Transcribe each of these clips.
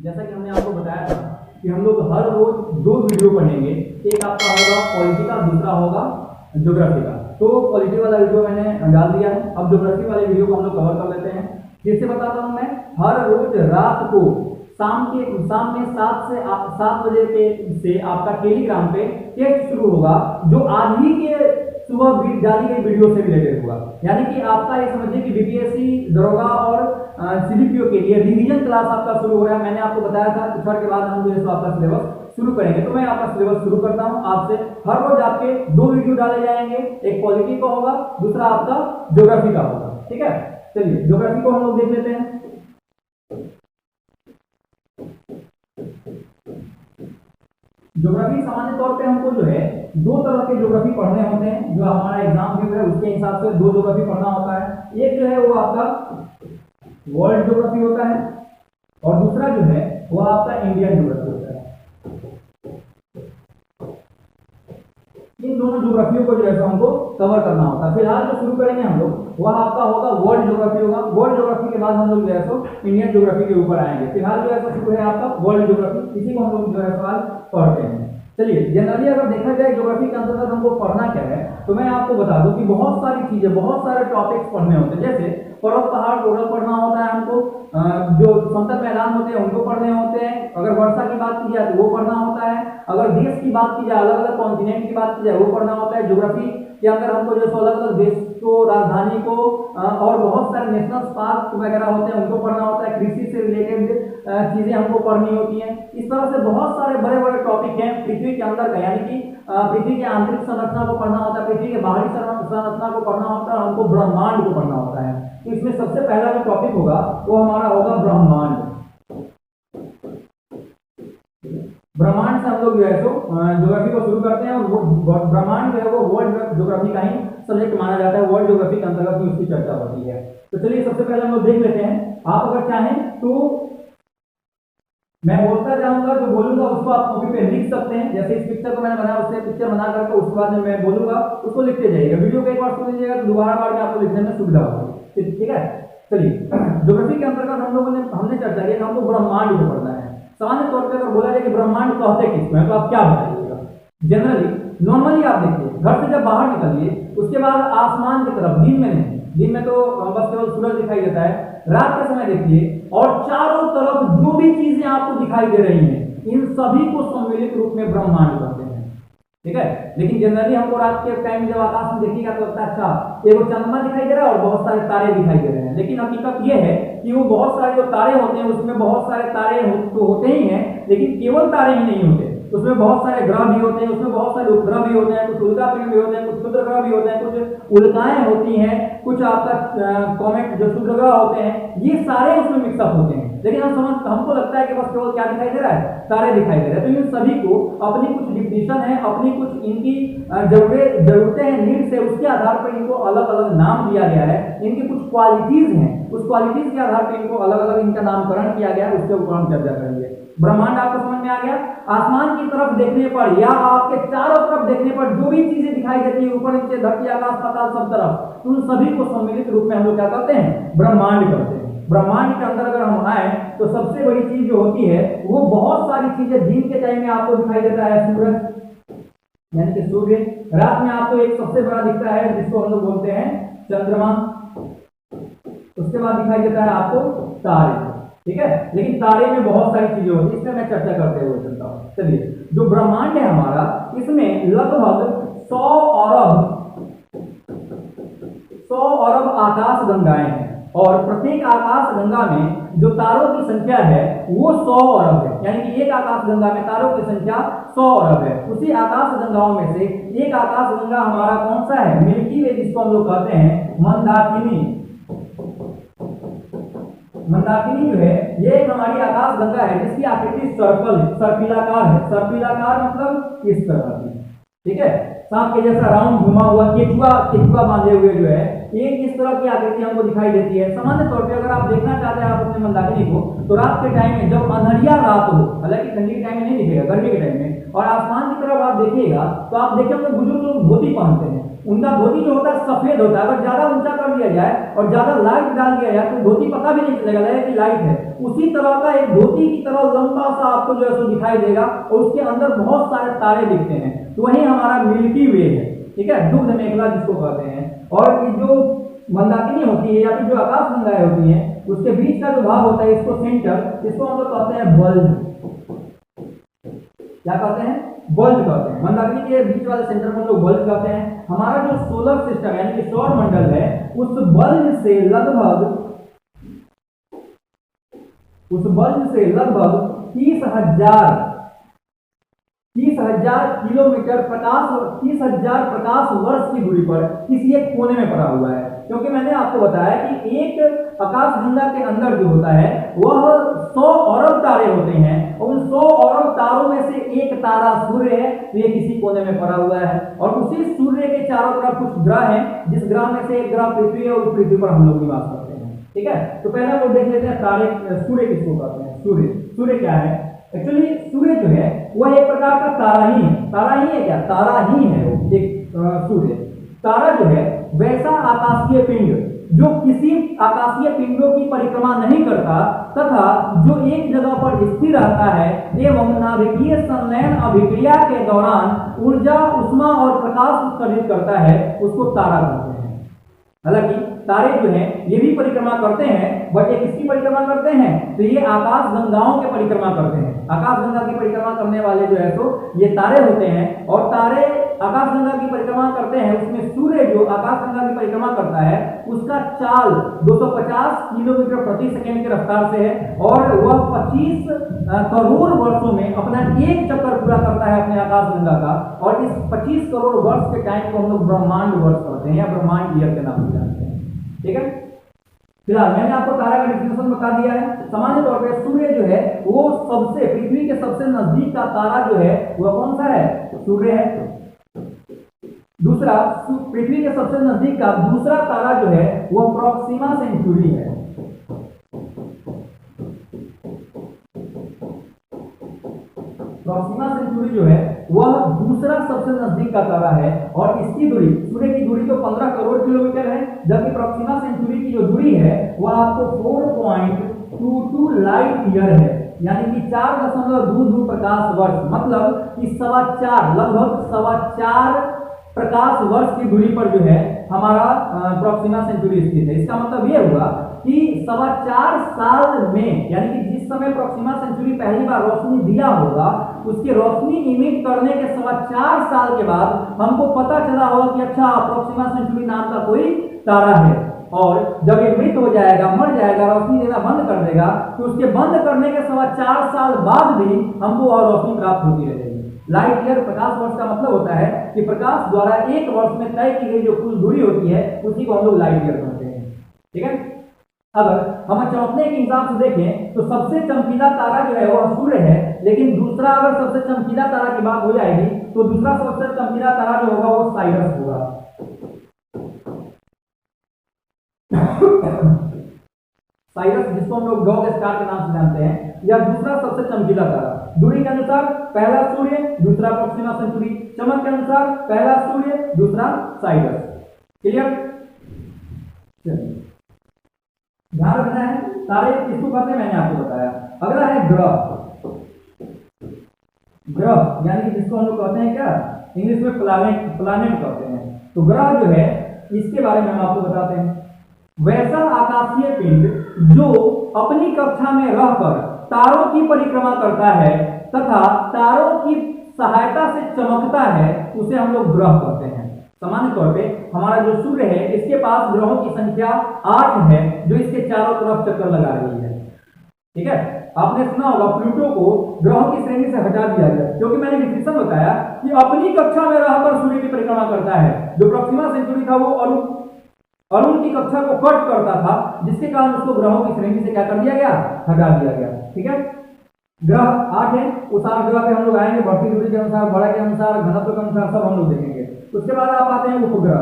जैसा कि हमने आपको बताया था कि हम लोग हर रोज 2 वीडियो पढ़ेंगे। एक आपका होगा पॉलिटी का, दूसरा होगा ज्योग्राफी का। तो पॉलिटी वाला वीडियो मैंने डाल दिया है, अब ज्योग्राफी वाले वीडियो को हम लोग कवर कर लेते हैं। फिर से बताता हूँ मैं, हर रोज रात को शाम में 7 बजे से आपका टेलीग्राम पे टेस्ट शुरू होगा, जो आज ही के सुबह डाली गई वीडियो से रिलेटेड होगा। यानी कि आपका ये समझिए कि बीपीएससी, दरोगा और सीडीपीओ के लिए रिवीजन क्लास आपका शुरू हो रहा है। मैंने आपको बताया था पिछड़ के बाद हम जो है आपका सिलेबस शुरू करेंगे। तो मैं आपका सिलेबस शुरू करता हूं आपसे। हर रोज आपके 2 वीडियो डाले जाएंगे, एक पॉलिटी का होगा, दूसरा आपका ज्योग्राफी का होगा। ठीक है, चलिए ज्योग्राफी को हम लोग देख लेते हैं। ज्योग्राफी सामान्य तौर पे हमको जो है 2 तरह के ज्योग्राफी पढ़ने होते हैं। जो हमारा एग्जाम भी है उसके हिसाब से 2 ज्योग्राफी पढ़ना होता है। एक जो है वो आपका वर्ल्ड ज्योग्राफी होता है और दूसरा जो है वो आपका इंडियन ज्योग्राफी होता है। इन दोनों ज्योग्राफियों को जो है हमको कवर करना होता है। फिलहाल जो शुरू करेंगे हम लोग वह आपका होगा वर्ल्ड ज्योग्राफी होगा। वर्ल्ड ज्योग्राफी के बाद हम लोग जो है सो इंडियन ज्योग्राफी के ऊपर आएंगे। फिलहाल जो है शुरू है आपका वर्ल्ड ज्योग्राफी, इसी को हम लोग जो है सवाल पढ़ते हैं। चलिए, जनरली अगर देखा जाए ज्योग्राफी के अंतर्गत हमको पढ़ना क्या है, तो मैं आपको बता दूं कि बहुत सारी चीजें, बहुत सारे टॉपिक्स पढ़ने होते हैं। जैसे पर्वत पहाड़ टोटल पढ़ना होता है हमको, जो समतल मैदान होते हैं उनको पढ़ने होते हैं। अगर वर्षा की बात की जाए तो वो पढ़ना होता है। अगर देश की बात की जाए, अलग अलग कॉन्टिनेंट की बात की जाए, वो पढ़ना होता है। ज्योग्राफी के अंदर हमको जो अलग अलग देश को, राजधानी को और बहुत सारे नेशनल पार्क वगैरह होते हैं उनको पढ़ना होता है। कृषि से रिलेटेड चीजें हमको पढ़नी होती हैं। इस तरह से बहुत सारे बड़े बड़े टॉपिक हैं पृथ्वी के अंदर का, यानी कि पृथ्वी की आंतरिक संरचना को पढ़ना होता है, पृथ्वी के बाहरी संरचना को पढ़ना होता है, हमको ब्रह्मांड को पढ़ना होता है। तो इसमें सबसे पहला जो टॉपिक होगा वो हमारा होगा ब्रह्मांड। ब्रह्मांड से हम लोग जो है सो ज्योग्राफी को शुरू करते हैं और वो ब्रह्मांड जो है वो वर्ल्ड ज्योग्राफी का ही सब्जेक्ट माना जाता है। वर्ल्ड ज्योग्राफी के अंतर्गत भी उसकी चर्चा होती है। तो चलिए सबसे पहले हम लोग देख लेते हैं। आप अगर चाहें तो मैं बोलता जाऊंगा, जो बोलूंगा उसको आप कॉपी पे लिख सकते हैं। जैसे इस पिक्चर को मैंने बनाया, उससे पिक्चर बना करके उसके बाद में मैं बोलूंगा उसको लिखते जाइएगा। वीडियो को एक बार सुन लीजिएगा तो दोबारा बार में आपको लिखने में सुविधा होगी। ठीक है, चलिए ज्योग्राफी के अंतर्गत हमने चर्चा की हमको ब्रह्मांड को पढ़ना है। सामान्य तौर पर अगर बोला जाए कि ब्रह्मांड कहते किसको है, तो आप क्या बताइएगा? जनरली नॉर्मली आप देखिए, घर से जब बाहर निकलिए उसके बाद आसमान की तरफ, दिन में नहीं, दिन में तो बस केवल सूरज दिखाई देता है, रात के समय देखिए और चारों तरफ जो भी चीजें आपको दिखाई दे रही हैं, इन सभी को सम्मिलित रूप में ब्रह्मांड कहते हैं। ठीक है, लेकिन जनरली हमको रात के टाइम जब आकाश में देखिएगा तो लगता है अच्छा एगो चंद्रमा दिखाई दे रहा है और बहुत सारे तारे दिखाई दे रहे हैं। लेकिन हकीकत यह है कि वो बहुत सारे जो तारे होते हैं उसमें बहुत सारे तारे तो होते ही हैं, लेकिन केवल तारे ही नहीं होते, उसमें बहुत सारे ग्रह भी होते हैं, उसमें बहुत सारे उपग्रह भी होते हैं, कुछ उल्का पिंड भी होते हैं, कुछ क्षुद्र ग्रह भी होते हैं, कुछ उल्काएं होती हैं, कुछ आपका कॉमेट जो क्षुद्र ग्रह होते हैं, ये सारे उसमें मिक्सअप होते हैं। लेकिन हमको लगता है कि बस केवल क्या दिखाई दे रहा है, तारे दिखाई दे रहे हैं। तो इन सभी को अपनी कुछ डिफिनेशन है, अपनी कुछ इनकी जरूरतें हैं, नीड्स है, उसके आधार पर इनको अलग अलग नाम दिया गया है। इनकी कुछ क्वालिटीज हैं, उस क्वालिटीज के आधार पर इनको अलग अलग इनका नामकरण किया गया है। उसके ऊपर हम चर्चा करेंगे। ब्रह्मांड आपको समझ में आ गया? आसमान की तरफ देखने पर या आपके चारों तरफ देखने पर जो भी चीजें दिखाई देती है, ऊपर नीचे, धरती, आकाश, पाताल, सब तरफ, तो उन सभी को सम्मिलित रूप में हम लोग क्या करते हैं? ब्रह्मांड करते हैं। ब्रह्मांड के अंदर अगर हम आए तो सबसे बड़ी चीज जो होती है वो बहुत सारी चीजें दिन के टाइम में आपको दिखाई देता है, सूरज यानी कि सूर्य। रात में आपको एक सबसे बड़ा दिखता है जिसको हम लोग बोलते हैं चंद्रमा। उसके बाद दिखाई देता है आपको तारे। ठीक है, लेकिन तारे में बहुत सारी चीजें होती है, इसमें मैं चर्चा करते हुए चलता हूँ। चलिए, जो ब्रह्मांड है हमारा, इसमें लगभग 100 अरब आकाश गंगाएं हैं और प्रत्येक आकाश गंगा में जो तारों की संख्या है वो 100 अरब है। यानी कि एक आकाश गंगा में तारों की संख्या 100 अरब है। उसी आकाश गंगाओं में से एक आकाश गंगा हमारा कौन सा है? मिल्की वे, जिसको हम लोग कहते हैं मंदाकिनी। मंदाकिनी जो है ये एक हमारी आकाश गंगा है जिसकी आकृति सर्कल है, सर्पिलाकार है। सर्पिलाकार मतलब इस तरह की, ठीक है, सांप के जैसा राउंड घुमा हुआ, केचुआ बांधे हुए जो है, एक इस तरह की आकृति हमको दिखाई देती है। सामान्य तौर पे अगर आप देखना चाहते हैं आप अपने मंदाकिनी को, तो रात के टाइम में जब अंधेरिया रात हो, हालांकि ठंडी के टाइम में नहीं दिखेगा, गर्मी के टाइम में, और आसमान की तरफ आप देखिएगा तो आप देखेंगे बुजुर्ग लोग धोती पहनते हैं, उनका धोती जो होता है सफेद होता है, अगर ज्यादा ऊंचा कर दिया जाए और ज्यादा लाइट डाल दिया जाए तो धोती पता भी नहीं चलेगा, लगेगा कि लाइट है। उसी तरह का एक धोती की तरह लंबा सा आपको जो है सो दिखाई देगा और उसके अंदर बहुत सारे तारे दिखते हैं, तो वही हमारा मिल्की वे है, ठीक है, दुग्ध मेखला जिसको कहते हैं। और ये जो मंदाकिनी होती है या फिर जो आकाश गंगाएं होती हैं उसके बीच का जो भाग होता है इसको सेंटर, इसको हम लोग कहते हैं बल्ब। क्या कहते हैं? बल्ब कहते हैं। मंदाकिनी के बीच वाले सेंटर को हम लोग बल्ब कहते हैं। हमारा जो सोलर सिस्टम यानी कि सौर मंडल है उस बल्ब से लगभग 30,000 किलोमीटर 30,000 प्रकाश वर्ष की दूरी पर किसी एक कोने में पड़ा हुआ है। क्योंकि मैंने आपको बताया कि एक आकाशगंगा के अंदर जो होता है वह 100 अरब तारे होते हैं और उन 100 अरब तारों में से एक तारा सूर्य है, तो ये किसी कोने में पड़ा हुआ है। और उसी सूर्य के चारों तरफ कुछ ग्रह हैं, जिस ग्रह में से एक ग्रह पृथ्वी है और पृथ्वी पर हम लोग निवास करते हैं, ठीक है। तो पहले हम लोग देख लेते हैं तारे, सूर्य किसको कहते हैं। सूर्य क्या है? एक्चुअली सूर्य जो है वह एक प्रकार का तारा ही है। तारा ही है क्या? तारा ही है वो एक सूर्य। तारा जो है वैसा आकाशीय पिंड जो किसी आकाशीय पिंडों की परिक्रमा नहीं करता तथा जो एक जगह पर स्थिर रहता है एवं नाभिकीय संलयन अभिक्रिया के दौरान ऊर्जा, उष्मा और प्रकाश उत्सर्जित करता है, उसको तारा कहते हैं। हालांकि तारे जो हैं ये भी परिक्रमा करते हैं, बट ये किसकी परिक्रमा करते हैं? तो ये आकाश गंगाओं के परिक्रमा करते हैं। आकाश गंगा की परिक्रमा करने वाले जो है तो ये तारे होते हैं। और तारे आकाश गंगा की परिक्रमा करते हैं, उसमें सूर्य जो आकाश गंगा की परिक्रमा करता है उसका चाल 250 किलोमीटर प्रति सेकंड की रफ्तार से है और वह 25 करोड़ वर्षों में अपना एक चक्कर पूरा करता है अपने आकाश गंगा का। और इस 25 करोड़ वर्ष के टाइम को हम लोग ब्रह्मांड वर्ष कहते हैं या ब्रह्मांड ईयर के नाम से जानते हैं, ठीक है। फिलहाल मैंने आपको तारा का डिफिनेशन बता दिया है। सामान्य तौर पर सूर्य जो है वो सबसे पृथ्वी के सबसे नजदीक का तारा जो है वह कौन सा है? सूर्य है। दूसरा, पृथ्वी के सबसे नजदीक का दूसरा तारा जो है वह प्रॉक्सिमा सेंचुरी है। प्रॉक्सिमा सेंचुरी जो है वह दूसरा सबसे नजदीक का तारा है और इसकी दूरी, सूर्य की दूरी तो 15 करोड़ किलोमीटर है, जबकि प्रॉक्सिमा सेंचुरी की जो दूरी है वह आपको 4.22 लाइट ईयर है, यानी कि 4.22 प्रकाश वर्ष, मतलब कि लगभग 4.25 प्रकाश वर्ष की दूरी पर जो है हमारा प्रॉक्सिमा सेंचुरी स्थित है। इसका मतलब यह हुआ कि 4.25 साल में, यानी कि जिस समय प्रॉक्सिमा सेंचुरी पहली बार रोशनी दिया होगा उसकी रोशनी इमिट करने के 4.25 साल के बाद हमको पता चला होगा कि अच्छा प्रॉक्सिमा सेंचुरी नाम का कोई तारा है। और जब ये मृत हो जाएगा, मर जाएगा, रोशनी देना बंद कर देगा, तो उसके बंद करने के 4.25 साल बाद भी हमको और रोशनी प्राप्त होती रहेगी। लाइट ईयर प्रकाश वर्ष का मतलब होता है कि प्रकाश द्वारा एक वर्ष में तय की गई जो कुल दूरी होती है उसी को हम लोग लाइट ईयर कहते हैं, ठीक है। अगर हम चौंकने के हिसाब से देखें तो सबसे चमकीला तारा जो है वह सूर्य है, लेकिन दूसरा अगर सबसे चमकीला तारा की बात हो जाएगी तो दूसरा सबसे चमकीला तारा जो होगा वो साइरस होगा। साइरस, जिसको हम लोग डॉग स्टार के नाम से जानते हैं, यह दूसरा सबसे चमकीला तारा। दूरी के अनुसार पहला सूर्य, दूसरा प्रॉक्सिमा सेंचुरी। चमक के अनुसार पहला सूर्य, दूसरा साइरस। क्लियर? ध्यान रखना है, तारे किसको कहते हैं मैंने आपको बताया। अगला है ग्रह। ग्रह यानी कि जिसको हम लोग कहते हैं क्या, इंग्लिश में प्लैनेट कहते हैं। तो ग्रह जो है इसके बारे में हम आपको बताते हैं। वैसा आकाशीय पिंड जो अपनी कक्षा में रहकर तारों की परिक्रमा करता है तथा तारों की सहायता से चमकता है उसे हम लोग ग्रह कहते हैं। सामान्य तौर पे हमारा जो सूर्य है इसके पास ग्रहों की संख्या 8 है जो इसके चारों तरफ चक्कर लगा रही है, ठीक है। आपने सुना होगा प्लूटो को ग्रहों की श्रेणी से हटा दिया गया, क्योंकि मैंने डिस्कशन बताया कि अपनी कक्षा में रहकर सूर्य की परिक्रमा करता है। जो प्रॉक्सिमा सेंचुरी था वो अरुण की कक्षा को कट करता था, जिसके कारण उसको ग्रहों की श्रेणी से क्या कर दिया गया, हटा दिया गया, ठीक है। ग्रह 8 है, उस 8 ग्रह पे हम लोग आएंगे बढ़ती दूरी के अनुसार, बड़ा के अनुसार, घनत्व के अनुसार सब हम लोग देखेंगे। उसके बाद आप आते हैं उपग्रह।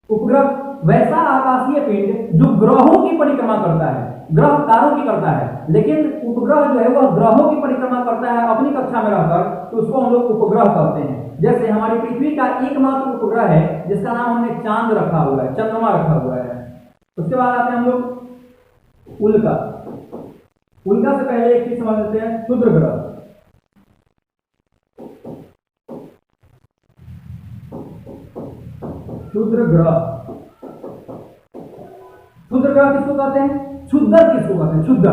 उपग्रह वैसा आकाशीय पिंड जो ग्रहों की परिक्रमा करता है। ग्रह तारों की करता है, लेकिन उपग्रह जो है वह ग्रहों की परिक्रमा करता है अपनी कक्षा में रहकर, तो उसको हम लोग उपग्रह कहते हैं। जैसे हमारी पृथ्वी का एकमात्र उपग्रह है जिसका नाम हमने चांद रखा हुआ है, चंद्रमा रखा हुआ है। उसके बाद आते हैं हम लोग उल्का। उल्का से पहले एक चीज समझ लेते हैं, क्षुद्र ग्रह। क्षुद्र ग्रह, क्षुद्र ग्रह किसको कहते हैं? क्षुद्र किसको कहते हैं? क्षुद्र,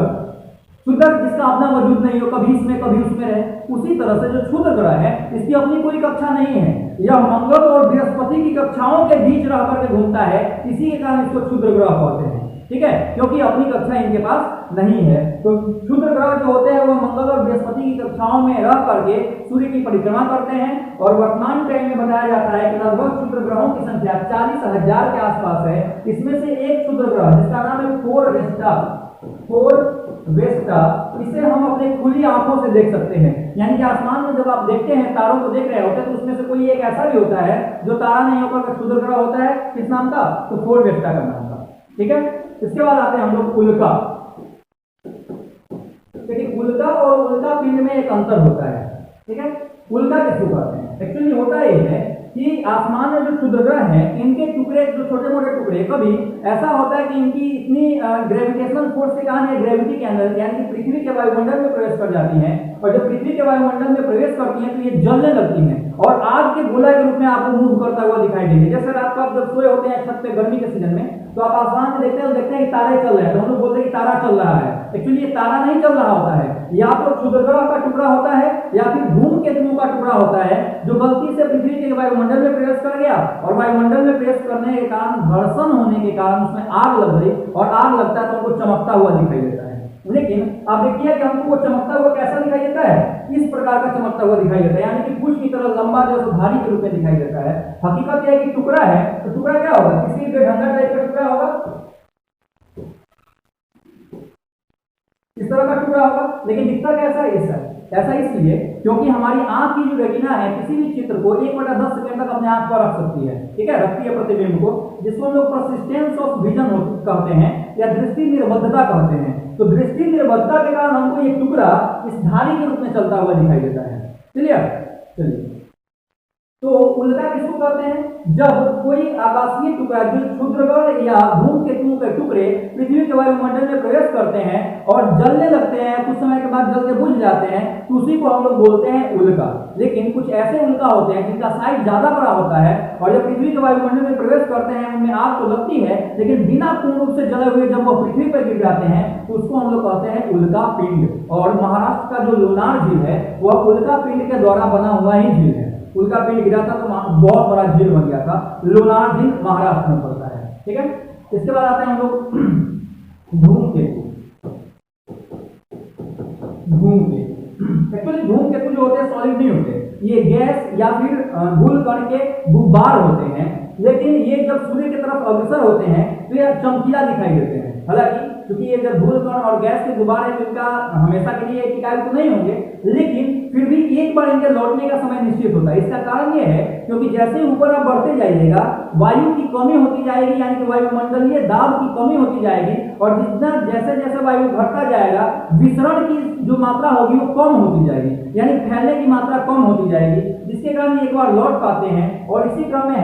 क्षुद्र जिसका अपना वजूद नहीं हो, कभी इसमें कभी उसमें रहे। उसी तरह से जो क्षुद्र ग्रह है इसकी अपनी कोई कक्षा नहीं है, यह मंगल और बृहस्पति की कक्षाओं के बीच रह करके घूमता है, इसी के कारण इसको क्षुद्र ग्रह कहते हैं। ठीक है, क्योंकि अपनी कक्षा इनके पास नहीं है। तो क्षुद्र ग्रह जो होते हैं वो मंगल और बृहस्पति की कक्षाओं में रह करके सूर्य की परिक्रमा करते हैं। और वर्तमान टाइम में बताया जाता है कि लगभग क्षुद्र ग्रहों की संख्या 40,000 के आसपास है। इसमें से एक क्षुद्र ग्रह जिसका नाम है फोरवेस्टा, फोरवेस्टा, इसे हम अपने खुली आंखों से देख सकते हैं। यानी कि आसमान में जब आप देखते हैं, तारों को देख रहे होते हैं, तो उसमें से कोई एक ऐसा भी होता है जो तारा नहीं होकर क्षुद्र ग्रह होता है। किस नाम का? तो फोरवेस्टा का नाम का। ठीक है, इसके बाद आते हैं हम लोग उल्का। देखिए, उल्का और उल्का पिंड में एक अंतर होता है। ठीक है, उल्का किसको कहते हैं? एक्चुअली होता ये है कि आसमान में जो क्षुद्र ग्रह हैं इनके टुकड़े, जो छोटे मोटे टुकड़े, कभी ऐसा होता है कि इनकी इतनी ग्रेविटेशनल फोर्स के कारण ग्रेविटी के अंदर यानी कि पृथ्वी के वायुमंडल में प्रवेश कर जाती हैं, और जब पृथ्वी के वायुमंडल में प्रवेश करती हैं तो ये जलने लगती हैं और आग के गोला के रूप में आपको मूव करता हुआ दिखाई देंगे। जैसे रात को आप जब सोए होते हैं छत पे गर्मी के सीजन में, तो आप आसमान में देखते हैं कि तारे चल रहे हैं, तो हम लोग बोलते हैं कि तारा चल रहा है। एक्चुअली ये तारा नहीं चल रहा होता है, या तो क्षुद्र ग्रह का टुकड़ा होता है या फिर धूमकेतुओं का टुकड़ा होता है जो गलती से पृथ्वी के वायुमंडल में प्रवेश कर गया, और वायुमंडल में प्रवेश करने के कारण घर्षण होने के कारण उसमें आग लग गई, और आग लगता है तो हमको चमकता हुआ दिखाई देता है। लेकिन आप देखिए कि हमको वो चमकता हुआ कैसा दिखाई देता है? इस प्रकार का चमकता हुआ दिखाई देता है, यानी कि कुछ की तरह लंबा जो धारी के रूप में दिखाई देता है। हकीकत यह है कि टुकड़ा है, तो टुकड़ा क्या होगा? किसी बेढंगा टाइप का टुकड़ा होगा, इस तरह का टुकड़ा होगा, लेकिन दिखता कैसा है? ऐसा इसलिए क्योंकि हमारी आंख की जो रेटिना है किसी भी चित्र को 1/10 सेकंड तक अपने आंख पर रख सकती है। ठीक है, रखती है प्रतिबिंब को, जिसको हम लोग परसिस्टेंस ऑफ विजन कहते हैं या दृष्टि निर्बद्धता कहते हैं। तो दृष्टि निर्बद्धता के कारण हमको ये टुकड़ा इस धारी के रूप में चलता हुआ दिखाई देता है। क्लियर? चलिए, तो उल्का किसको कहते हैं? जब कोई आकाशीय टुकड़ा जो क्षुद्र ग्रह या धूमकेतुओं के टुकड़े पृथ्वी के वायुमंडल में प्रवेश करते हैं और जलने लगते हैं, कुछ समय के बाद जल के बुझ जाते हैं, तो उसी को हम लोग बोलते हैं उल्का। लेकिन कुछ ऐसे उल्का होते हैं जिनका साइज ज्यादा बड़ा होता है, और जब पृथ्वी के वायुमंडल में प्रवेश करते हैं उनमें आग तो लगती है, लेकिन बिना पूर्ण रूप से जले हुए जब वो पृथ्वी पर गिर जाते हैं तो उसको हम लोग कहते हैं उल्का पिंड। और महाराष्ट्र का जो लोनार झील है वह उल्का पिंड के द्वारा बना हुआ ही झील है। उल्का पिंड गिरा था तो बहुत बड़ा झील बन गया था, लोनार झील महाराष्ट्र में पड़ता है। ठीक है, इसके बाद आते हैं हम लोग धूमकेतु। एक्चुअली धूमकेतु जो होते हैं सॉलिड नहीं होते, ये गैस या फिर धूल कण के गुब्बार होते हैं, लेकिन ये जब सूर्य की तरफ अग्रसर होते हैं तो ये चमकीला दिखाई देते हैं। हालांकि क्योंकि ये जब धूल कण और गैस के गुब्बारे हैं तो इनका हमेशा के लिए टिकाऊ तो नहीं होंगे, लेकिन फिर भी एक बार इनके लौटने का समय निश्चित होता है। इसका कारण ये है क्योंकि जैसे ही ऊपर आप बढ़ते जाइएगा वायु की कमी होती जाएगी, यानी कि वायुमंडलीय दाब की कमी होती जाएगी, और जितना जैसे जैसे वायु घटता जाएगा विसरण की जो मात्रा होगी वो कम होती जाएगी, यानी फैलने की मात्रा कम होती जाएगी, जिसके कारण एक बार लौट पाते हैं। और इसी क्रम में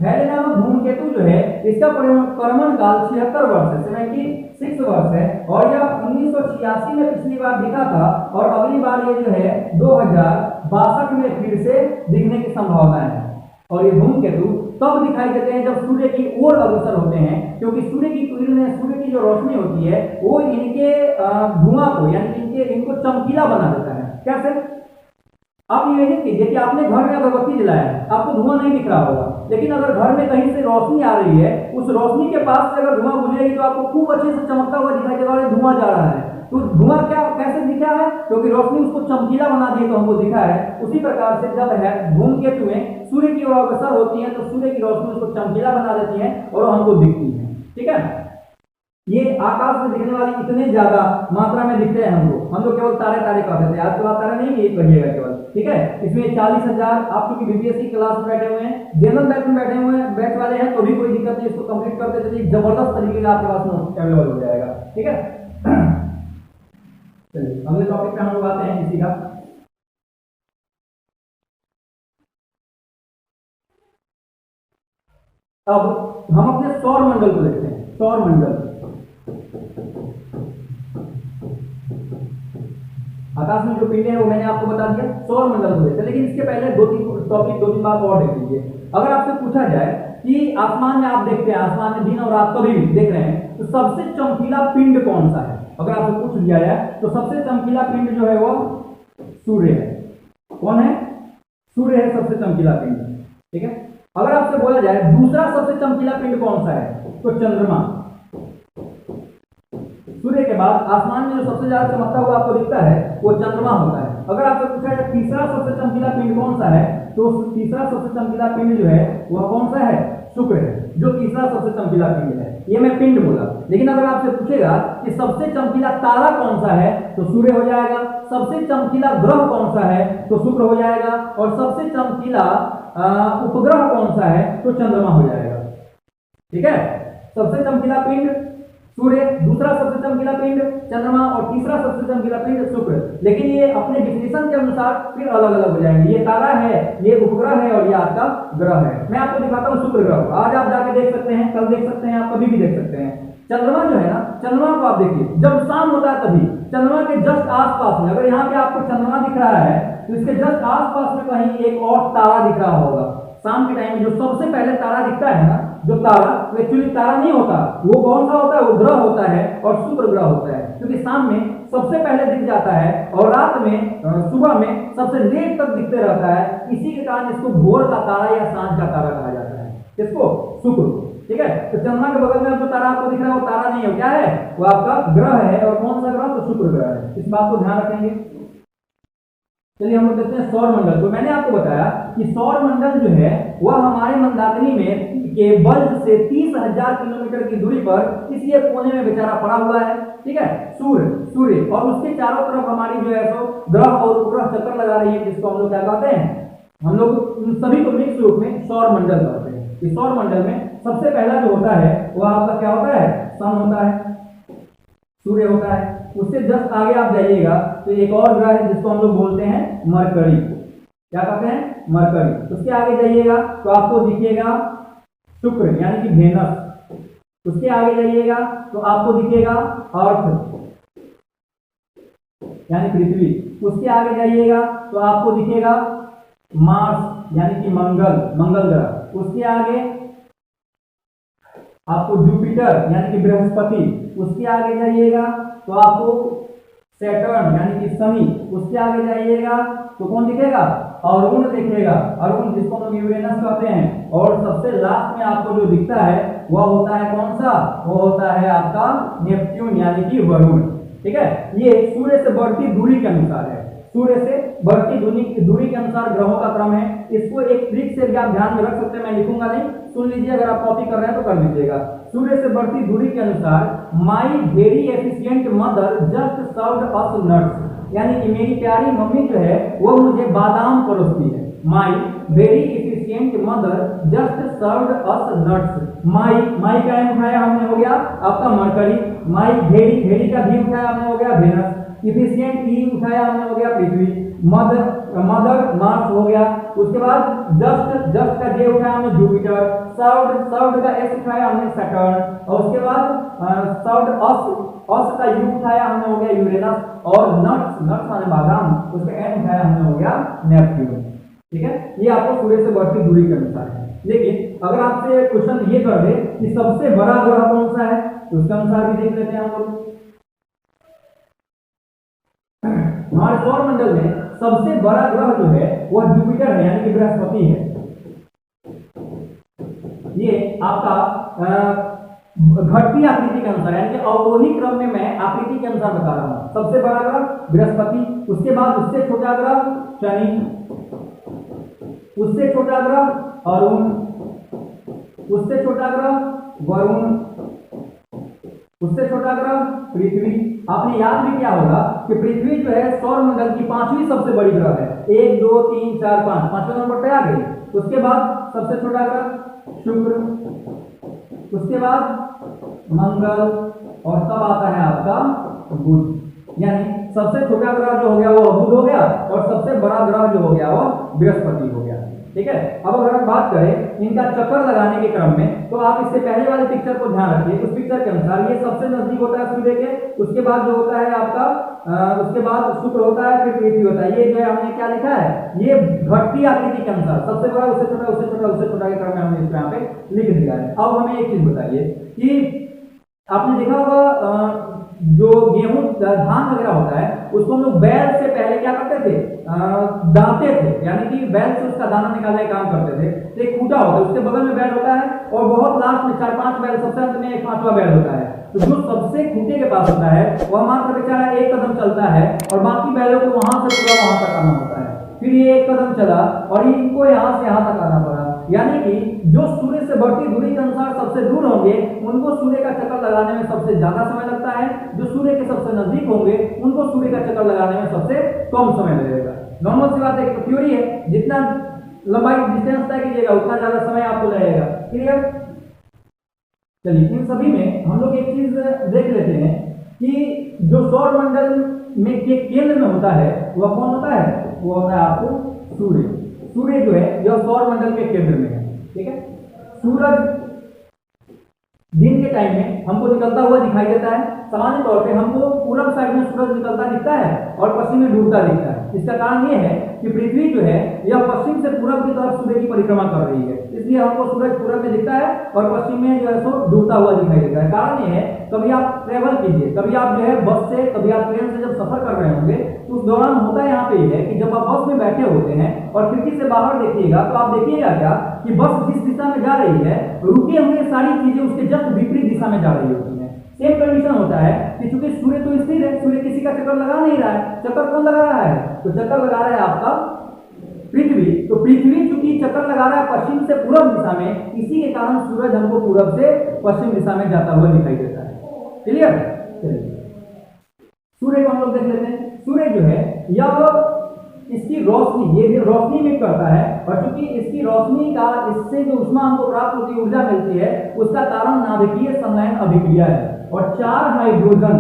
हेले नामक धूमकेतु जो है इसका परिक्रमण काल 76 वर्ष है, 76 वर्ष है, और यह 1986 में पिछली बार दिखा था, और अगली बार ये जो है 2062 में फिर से दिखने की संभावना है। और ये धूमकेतु तब दिखाई देते हैं जब सूर्य की ओर अग्रसर होते हैं, क्योंकि सूर्य की किरणें, सूर्य की जो रोशनी होती है वो इनके धुआं को यानी इनको चमकीला बना देता है। कैसे? आप ये नहीं कीजिए कि आपने घर में अगरबत्ती जलाया है, आपको धुआं नहीं दिख रहा होगा, लेकिन अगर घर में कहीं से रोशनी आ रही है, उस रोशनी के पास से अगर धुआं गुजरेगी तो आपको खूब अच्छे से चमकता हुआ दिखाई देगा और धुआं जा रहा है। तो धुआं क्या कैसे दिखा है? क्योंकि रोशनी उसको चमकीला बना दी तो हमको दिखा है। उसी प्रकार से जब है धूमकेतुएं सूर्य की ओर अग्रसर होती हैं तो सूर्य की रोशनी उसको चमकीला बना देती है और हमको दिखती है। ठीक है, ये आकाश में दिखने वाली इतने ज्यादा मात्रा में दिखते हैं हमको, हम लोग केवल तारे तारे कहते थे, आज के बाद तारे नहीं ये कहिएगा केवल। ठीक है, इसमें 40,000 आप क्योंकि बीपीएससी क्लास में बैठे हुए हैं, जनरल बैच में बैठे हुए हैं, बैच वाले हैं तो भी कोई दिक्कत नहीं, इसको कंप्लीट करते चलिए, जबरदस्त तरीके से आपके पास अवेलेबल हो जाएगा। ठीक है, चलिए अगले टॉपिक पे हम लोग आते हैं इसी का। अब हम अपने सौर मंडल को देखते हैं। सौर मंडल, आकाश में जो पिंडे हैं वो मैंने आपको बता दिया। सौर मंडल को देखते हैं, लेकिन इसके पहले दो तीन बात और देख लीजिए। अगर आपसे पूछा जाए कि आसमान में आप देखते हैं, आसमान में दिन और रात कभी भी देख रहे हैं, तो सबसे चमकीला पिंड कौन सा है? अगर आपसे पूछ लिया जाए तो सबसे चमकीला पिंड जो है वो सूर्य है। कौन है? सूर्य है सबसे चमकीला पिंड। ठीक है। अगर आपसे बोला जाए दूसरा सबसे चमकीला पिंड कौन सा है, तो चंद्रमा। सूर्य के बाद आसमान में जो सबसे ज्यादा चमकता हुआ आपको दिखता है वो चंद्रमा होता है। अगर आपसे पूछा जाए तीसरा सबसे चमकीला पिंड कौन सा है, तो तीसरा सबसे चमकीला पिंड जो है वह कौन सा है? शुक्र है, जो तीसरा सबसे चमकीला पिंड है। ये मैं पिंड बोला, लेकिन अगर आपसे पूछेगा कि सबसे चमकीला तारा कौन सा है, तो सूर्य हो जाएगा। सबसे चमकीला ग्रह कौन सा है, तो शुक्र हो जाएगा। और सबसे चमकीला उपग्रह कौन सा है, तो चंद्रमा हो जाएगा। ठीक है। सबसे चमकीला पिंड सूर्य, दूसरा सबसे चमकीला पिंड चंद्रमा, और तीसरा सबसे चमकीला पिंड शुक्र। लेकिन ये अपने डिफिनेशन के अनुसार फिर अलग अलग हो जाएंगे। ये तारा है, ये उपग्रह है, और ये आपका ग्रह है। मैं आपको दिखाता हूँ शुक्र ग्रह। आज आप जाके देख सकते हैं, कल देख सकते हैं, आप कभी भी देख सकते हैं। चंद्रमा जो है ना, चंद्रमा को आप देखिए, जब शाम होता है तभी चंद्रमा के जस्ट आसपास में, अगर यहाँ पे आपको चंद्रमा दिख रहा है तो इसके जस्ट आसपास में कहीं एक और तारा दिख रहा होगा। शाम के टाइम में जो सबसे पहले तारा दिखता है ना, जो तारा एक्चुअली तारा नहीं होता, वो कौन सा होता है? वो ग्रह होता है, और शुक्र ग्रह होता है, क्योंकि शाम में सबसे पहले दिख जाता है और रात में सुबह में सबसे लेट तक दिखते रहता है। इसी के कारण इसको भोर का तारा या सांझ का तारा कहा जाता है। इसको शुक्र। ठीक है। तो चंद्रमा के बगल में जो तारा आपको दिख रहा है वो तारा नहीं है, क्या है? वो आपका ग्रह है। और कौन सा ग्रह? तो शुक्र ग्रह है। इस बात को ध्यान रखेंगे। चलिए हम लोग देखते हैं सौर मंडल। तो मैंने आपको बताया कि सौर मंडल जो है वह हमारे मंदाकिनी में के बल्ब से 30,000 किलोमीटर की दूरी पर इस ये कोने में बेचारा पड़ा हुआ है। ठीक है। सूर्य और उसके चारों तरफ हमारी जो है तो ग्रह और उपग्रह चक्कर लगा रही है, जिसको हम लोग क्या कहते हैं? हम लोग सभी को मिक्स रूप में सौर मंडल कहते हैं। इस सौर मंडल में सबसे पहला जो होता है वह आपका क्या होता है? सन होता है, सूर्य होता है। उससे जस्ट आगे आप जाइएगा तो एक और ग्रह है जिसको हम लोग बोलते हैं मरकरी। क्या कहते हैं? मरकरी। उसके आगे जाइएगा तो आपको दिखेगा शुक्र यानी कि वेनस। उसके आगे जाइएगा तो आपको दिखेगा अर्थ यानी पृथ्वी। उसके आगे जाइएगा तो आपको दिखेगा मार्स यानी कि मंगल ग्रह। उसके आगे आपको जुपिटर यानी कि बृहस्पति। उसके आगे जाइएगा तो आपको सैटर्न यानी कि शनि। उसके आगे जाइएगा तो कौन दिखेगा? अरुण दिखेगा, अरुण जिसको हम यूरेनस कहते हैं। और सबसे लास्ट में आपको जो दिखता है वह होता है कौन सा? वो होता है आपका नेपच्यून यानी कि वरुण। ठीक है। ये सूर्य से बढ़ती दूरी के अनुसार है, सूर्य से बढ़ती दूरी के अनुसार ग्रहों का क्रम है। इसको एक ट्रिक से भी आप ध्यान में रख सकते हैं, मैं लिखूंगा नहीं, सुन लीजिए। अगर आप कॉपी कर रहे हैं तो कर लीजिएगा। सूर्य से बढ़ती दूरी के अनुसार माई very efficient mother just served us nuts, यानी कि मेरी प्यारी मम्मी जो है वो मुझे बादाम परोसती है। My very efficient mother just served us nuts. My का एम उठाया हमने, हो गया आपका मरकरी। माई भेड़ी का भी उठाया हमने, हो गया वेनस। इफिशिएंट ई उठाया हमने, हो गया पृथ्वी। मदर मार्स हो गया। उसके बाद जस्ट का जे उठाया हमने, जुपिटर। सर्व्ड का एस उठाया हमने, सैटर्न। और उसके बाद सर्व्ड अस का यू उठाया हमने, हो गया यूरेनस। और नट्स माने बादाम, उसका एन उठाया हमने, हो गया नेपच्यून। ठीक है। ये आपको सूर्य से बढ़ती दूरी के अनुसार है। लेकिन अगर आपसे क्वेश्चन ये कर दे कि सबसे बड़ा ग्रह कौन सा है, तो उसके अनुसार भी देख लेते हैं हम लोग। हमारे सौर मंडल में सबसे बड़ा ग्रह जो है वह जुपिटर है यानी कि बृहस्पति है। ये आपका घटती आकृति के अनुसार यानी कि अवरोही क्रम में मैं आकृति के अनुसार बता रहा हूं। सबसे बड़ा ग्रह बृहस्पति, उसके बाद उससे छोटा ग्रह शनि, उससे छोटा ग्रह अरुण, उससे छोटा ग्रह वरुण, उससे छोटा ग्रह पृथ्वी। आपने याद भी किया होगा कि पृथ्वी जो है सौर मंडल की 5वीं सबसे बड़ी ग्रह है। 1 2 3 4 5, 5वें नंबर पे आ गई। उसके बाद सबसे छोटा ग्रह शुक्र, उसके बाद मंगल, और तब आता है आपका बुध। यानी सबसे छोटा ग्रह जो हो गया वो बुध हो गया और सबसे बड़ा ग्रह जो हो गया वो बृहस्पति हो गया। ठीक है, अब अगर हम बात करें इनका चक्कर लगाने के क्रम में, तो आप इससे पहले वाले पिक्चर को ध्यान रखिए। उस पिक्चर के अनुसार ये सबसे नजदीक होता है सूर्य के, उसके बाद जो होता है आपका उसके बाद शुक्र होता है, फिर पृथ्वी होता है। ये जो है हमने क्या लिखा है, ये घटती आकृति के अनुसार सबसे बड़ा उससे छोटा उससे छोटा उससे छोटा के क्रम में हमने इसको यहाँ पे लिख दिया है। अब हमें एक चीज बताइए कि आपने देखा होगा जो गेहूं धान वगैरह होता है उसको हम लोग बैल से पहले क्या करते थे, दांते थे, यानी कि बैल से उसका दाना निकालने का काम करते थे। तो एक खूंटा होता है, उसके बगल में बैल होता है और बहुत लास्ट में 4-5 बैल, सबसे अंत में एक 5वां बैल होता है। तो जो सबसे खूंटे के पास होता है वह मात्र बेचारा एक कदम चलता है और बाकी बैलों को वहां से पूरा वहां तक आना होता है। फिर ये एक कदम चला और इनको यहां से यहां तक आना पड़ा, यानी कि जो सूर्य से बढ़ती दूरी के अनुसार सबसे दूर होंगे उनको सूर्य का चक्कर लगाने में सबसे ज्यादा समय लगता है, जो सूर्य के सबसे नजदीक होंगे उनको सूर्य का चक्कर लगाने में सबसे कम समय लगेगा। नॉर्मल सी बात है, एक थ्योरी है, जितना लंबाई डिस्टेंस तय कीजिएगा उतना ज्यादा समय आपको लगेगा। क्लियर? चलिए, इन सभी में हम लोग एक चीज देख लेते हैं कि जो सौर मंडल में के केंद्र में होता है वह कौन होता है, वो होता है आपको सूर्य। सूर्य जो है यह सौर मंडल के केंद्र में है। ठीक है, सूरज दिन के टाइम में हमको निकलता हुआ दिखाई देता है। सामान्य तौर पे हमको पूरब साइड में सूरज निकलता दिखता है और पश्चिम में डूबता दिखता है। इसका कारण यह है कि पृथ्वी जो है यह पश्चिम से पूरब की तरफ सूर्य की परिक्रमा कर रही है, इसलिए हमको सूरज पूरब में दिखता है और पश्चिम में जो है सो डूबता हुआ दिखाई देता है। कारण यह है, कभी आप ट्रेवल कीजिए, कभी आप जो है बस से, कभी आप ट्रेन से जब सफर कर रहे होंगे तो उस दौरान होता यहाँ पे है कि जब आप बस में बैठे होते हैं और खिड़की से बाहर देखिएगा तो आप देखिएगा क्या कि बस जिस दिशा में जा रही है, रुके हुए सारी चीजें उसके जस्ट विपरीत दिशा में जा रही होती है। सेम कंडीशन होता है कि चूंकि सूर्य तो स्थिर है, सूर्य किसी का चक्कर लगा नहीं रहा है। चक्कर कौन लगा रहा है, तो चक्कर लगा रहा है आपका पृथ्वी। तो पृथ्वी चूंकि चक्कर लगा रहा है पश्चिम से पूरब दिशा में, इसी के कारण सूरज हमको पूरब से पश्चिम दिशा में जाता हुआ दिखाई देता है। क्लियर? चलिए, सूर्य को हम लोग देख लेते हैं। सूर्य जो है यह इसकी रोशनी, ये रोशनी में करता है और चूंकि इसकी रोशनी का इससे जो ऊष्मा हमको प्राप्त होती है, ऊर्जा मिलती है, उसका कारण नाभिकीय संलयन अभिक्रिया है। और चार हाइड्रोजन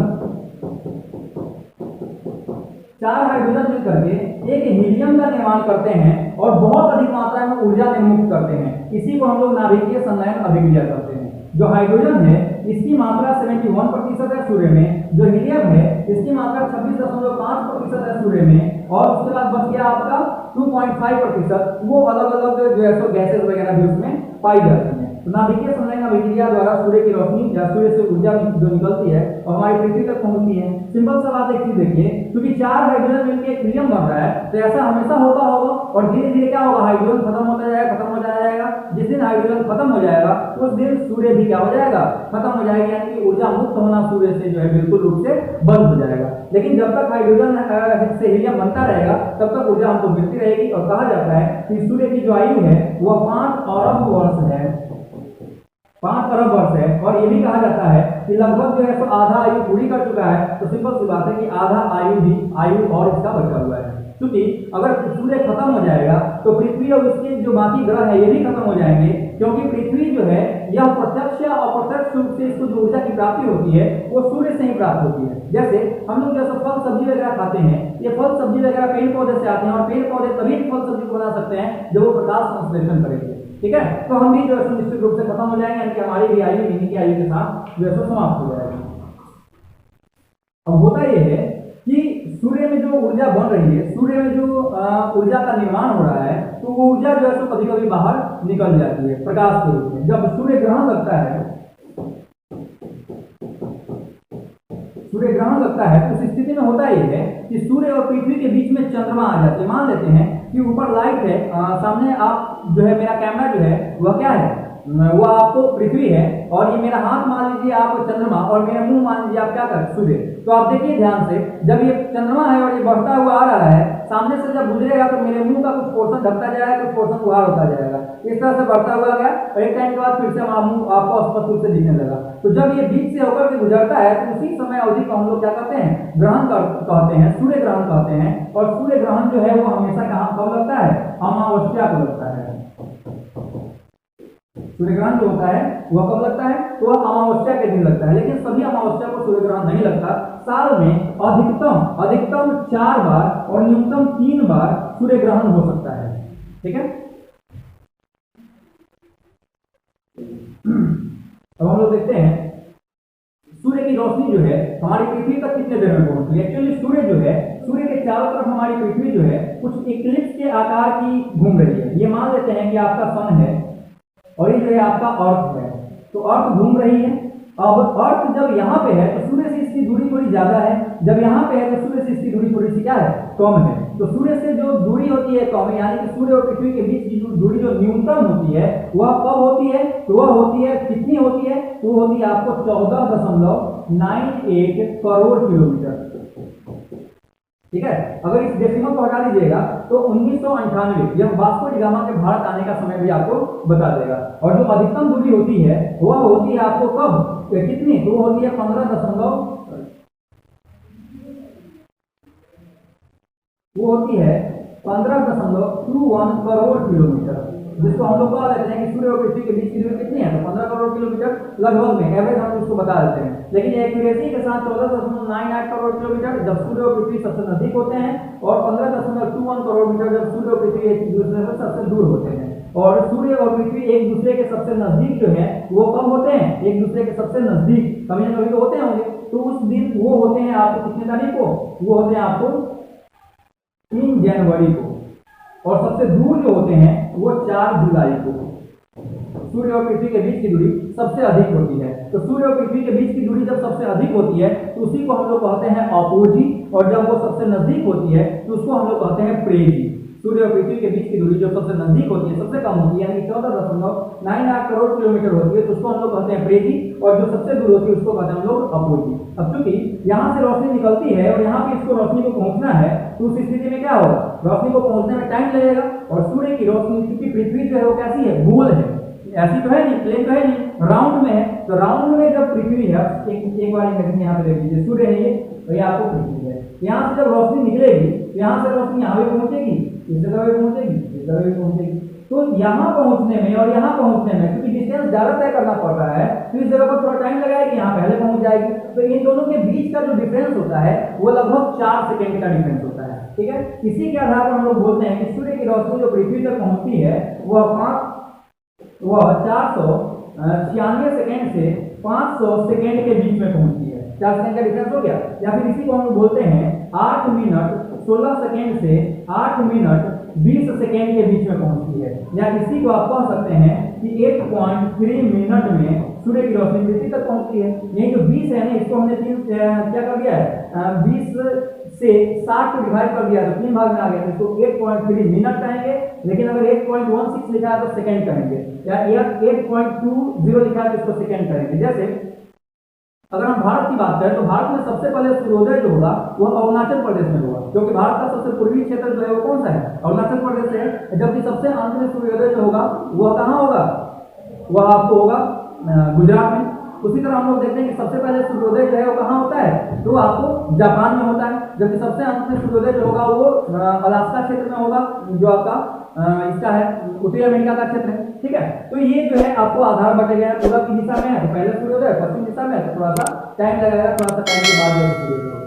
मिल करके एक हीलियम का निर्माण करते हैं और बहुत अधिक मात्रा में ऊर्जा निर्मुक्त करते हैं। इसी को हम लोग नाभिकीय संलयन अभिक्रिया करते हैं। जो हाइड्रोजन है इसकी मात्रा 71% है सूर्य में, जो हीलियम है इसकी मात्रा 26.5% है सूर्य में, और उसके बाद बच गया आपका 2.5%। वो अलग अलग जो है सो गैसेस वगैरह भी उसमें पाई जाती हैं। तो नाभिकीय संलयन अभिक्रिया द्वारा सूर्य की रोशनी या सूर्य से ऊर्जा जो निकलती है और हमारी पृथ्वी तक पहुंचती है। सिंपल सा बात एक चीज देखिए, क्योंकि 4 हाइड्रोजन मिलकर एक हीलियम बन रहा है, तो ऐसा हमेशा होता होगा और धीरे धीरे क्या होगा, हाइड्रोजन खत्म होता जाएगा। जिस दिन हाइड्रोजन खत्म हो जाएगा उस दिन सूर्य भी क्या हो जाएगा, खत्म हो जाएगा, यानी कि ऊर्जा मुक्त होना सूर्य से जो है बिल्कुल रूप से बंद हो जाएगा। लेकिन जब तक हाइड्रोजन से हीलियम बनता रहेगा तब तक ऊर्जा हमको मिलती रहेगी। और कहा जाता है कि सूर्य की जो आयु है वह 5 अरब वर्ष है, 5 अरब वर्ष है। और ये भी कहा जाता है कि लगभग जो है तो आधा आयु पूरी कर चुका है। तो सिंपल सी बात है कि आधा आयु और इसका बचा हुआ है। क्योंकि अगर सूर्य खत्म हो जाएगा तो पृथ्वी और उसके जो बाकी ग्रह है ये भी खत्म हो जाएंगे, क्योंकि पृथ्वी जो है यह प्रत्यक्ष या अप्रत्यक्ष रूप से इसको जो ऊर्जा की प्राप्ति होती है वो सूर्य से ही प्राप्त होती है। जैसे हम लोग जैसे फल सब्जी वगैरह खाते हैं, ये फल सब्जी वगैरह पेड़ पौधे से आते हैं और पेड़ पौधे तभी फल सब्जी को बना सकते हैं जब वो प्रकाश संश्लेषण करेंगे। ठीक है, तो हम भी जो है निश्चित रूप से खत्म हो जाएंगे, यानी कि हमारी भी आयु इन्हीं की आयु के साथ जो है समाप्त हो जाएगी। अब होता यह है कि सूर्य में जो ऊर्जा बन रही है, सूर्य में जो ऊर्जा का निर्माण हो रहा है, तो वो ऊर्जा जो है सो कभी कभी बाहर निकल जाती है प्रकाश के रूप में। जब सूर्य ग्रहण लगता है तो उस स्थिति में होता यह है कि सूर्य और पृथ्वी के बीच में चंद्रमा आ जाते हैं। मान लेते हैं कि ऊपर लाइट है, सामने आप जो है मेरा कैमरा जो है वह क्या है, वो आपको पृथ्वी है, और ये मेरा हाथ मान लीजिए आप चंद्रमा, और मेरा मुंह मान लीजिए आप क्या कर सूर्य। तो आप देखिए ध्यान से, जब ये चंद्रमा है और ये बढ़ता हुआ आ रहा है, सामने से जब गुजरेगा तो मेरे मुंह का कुछ पोर्शन ढकता जाएगा, कुछ पोर्शन उघाड़ होता जाएगा। इस तरह से बढ़ता हुआ गया और एक टाइम के बाद फिर से हमारा मुंह आपको स्पष्ट रूप से दिखने लगा। तो जब ये बीच से होकर के गुजरता है तो उसी समय अवधि को हम लोग क्या कहते हैं, ग्रहण कहते हैं, सूर्य ग्रहण कहते हैं। और सूर्य ग्रहण जो है वो हमेशा कहाँ कब लगता है, अमावस्या को लगता है। सूर्य ग्रहण जो होता है वह कब लगता है, तो वह अमावस्या के दिन लगता है। लेकिन सभी अमावस्या को सूर्य ग्रहण नहीं लगता। साल में अधिकतम 4 बार और न्यूनतम 3 बार सूर्य ग्रहण हो सकता है। ठीक है, अब हम लोग देखते हैं सूर्य की रोशनी जो है हमारी पृथ्वी तक कितने देर में पहुंचती है। एक्चुअली सूर्य जो है, सूर्य के चारों तरफ हमारी पृथ्वी जो है कुछ इक्लिप्स के आकार की घूम रही है। ये मान लेते हैं कि आपका सन है और ये जो है आपका अर्थ है, तो अर्थ घूम रही है। अब अर्थ जब यहाँ पे है तो सूर्य से इसकी दूरी थोड़ी ज्यादा है, जब यहाँ पे है तो सूर्य से इसकी दूरी थोड़ी सी क्या है, कम है। तो सूर्य से जो दूरी होती है कम है, यानी कि सूर्य और पृथ्वी के बीच की दूरी जो न्यूनतम होती है वह कब होती है, तो वह होती है कितनी होती है, तो होती है आपको 14.98 करोड़ किलोमीटर। ठीक है, अगर इस डेसिमल को हटा दीजिएगा तो 1998 यह वास्को डी गामा के भारत आने का समय भी आपको बता देगा। और जो अधिकतम दूरी होती है वह होती है आपको कब, कितनी, तो वो होती है 15.21 करोड़ किलोमीटर, जिसको हम लोग कह देते हैं कि सूर्य और पृथ्वी के बीच की दूरी कितनी है, तो 15 करोड़ किलोमीटर लगभग में एवरेज हम उसको बता देते हैं। लेकिन एक्यूरेसी के साथ 14.98 करोड़ किलोमीटर जब सूर्य और पृथ्वी सबसे नजदीक होते हैं, और 15.21 करोड़ मीटर जब सूर्य और पृथ्वी एक दूसरे से सबसे दूर होते हैं। और सूर्य और पृथ्वी एक दूसरे के सबसे नजदीक जो है वो कब होते हैं, एक दूसरे के सबसे नजदीक कभी ना कभी तो होते होंगे, तो उस दिन वो होते हैं आपको कितने तारीख को, वो होते हैं आपको 3 जनवरी को। और सबसे दूर जो होते हैं वो 4 जुलाई को। सूर्य और पृथ्वी के बीच की दूरी सबसे अधिक होती है। तो सूर्य और पृथ्वी के बीच की दूरी जब सबसे अधिक होती है तो उसी को हम लोग कहते हैं अपोजी, और जब वो सबसे नजदीक होती है तो उसको हम लोग कहते हैं प्रेजी। सूर्य और पृथ्वी के बीच की दूरी जो सबसे नजदीक होती है, सबसे कम होती है, यानी 14.98 करोड़ किलोमीटर होती है, तो उसको हम लोग कहते हैं प्रेजी, और जो सबसे दूर होती है उसको कहते हैं हम लोग अपोजी। अब चूंकि यहाँ से रोशनी निकलती है और यहाँ पे इसको रोशनी को पहुंचना है, तो उस स्थिति में क्या होगा, रोशनी को पहुंचने में टाइम लगेगा। और सूर्य की रोशनी, क्योंकि पृथ्वी जो है वो कैसी है, गोल है, ऐसी तो है नहीं, प्लेन तो है नहीं, राउंड में है। तो राउंड में जब पृथ्वी है, एक बार यहाँ पे देख लीजिए, सूर्य है ये, तो ये आपको पृथ्वी है। यहाँ से जब रोशनी निकलेगी, यहाँ से रोशनी यहाँ पे पहुंचेगी, इस जगह पे पहुंचेगी, इस जगह पे पहुंचेगी। तो यहाँ पहुंचने में और यहाँ पहुंचने में क्योंकि डिस्टेंस ज्यादा तय करना पड़ रहा है, तो इस जगह पर थोड़ा टाइम लगाएगी, यहाँ पहले पहुंच जाएगी। तो इन दोनों के बीच का जो डिफरेंस होता है वो लगभग 4 सेकेंड का डिफरेंस होता है। ठीक है, इसी के आधार पर हम लोग बोलते हैं कि सूर्य की रोशनी जो पृथ्वी तक पहुंचती है वह 496 सेकेंड से 500 सेकेंड के बीच में पहुंचती है। 4 सेकेंड का डिफरेंस हो गया। या फिर इसी को हम लोग बोलते हैं 8 मिनट 16 सेकेंड से 8 मिनट 20 सेकेंड के बीच में पहुंचती है। या इसी को आप कह सकते हैं कि 8.3 मिनट में सूर्य की रोशनी पृथ्वी तक पहुंचती है। यही जो 20 है ना, इसको हमने क्या कर दिया है, 20 से 60 को डिवाइड कर दिया तो 3 भाग में आ गया, तो इसको 8.3 मिनट कहेंगे। लेकिन अगर 8.16 लिखा है तो सेकेंड कहेंगे, या 8.20 लिखा है तो इसको सेकेंड कहेंगे। जैसे अगर हम भारत की बात करें तो भारत में सबसे पहले सूर्योदय जो होगा वह अरुणाचल प्रदेश में होगा, क्योंकि भारत का सबसे पूर्वी क्षेत्र जो है वो कौन सा है, अरुणाचल प्रदेश है। जबकि सबसे अंत में सूर्योदय जो होगा वह कहाँ होगा, वह आपको होगा गुजरात में। उसी तरह हम लोग देखते हैं कि सबसे पहले सूर्योदय जो है वो कहाँ होता है, तो आपको जापान में होता है। जबकि सबसे अंत में सूर्योदय जो होगा वो अलास्का क्षेत्र में होगा, जो आपका इसका है उत्तरी अमेरिका का क्षेत्र है। ठीक है, तो ये जो है आपको आधार बटे गया, पूरब की दिशा में है तो पहले सूर्योदय, पश्चिम दिशा में है तो थोड़ा सा टाइम लगेगा, थोड़ा सा टाइम के बाद सूर्योदय।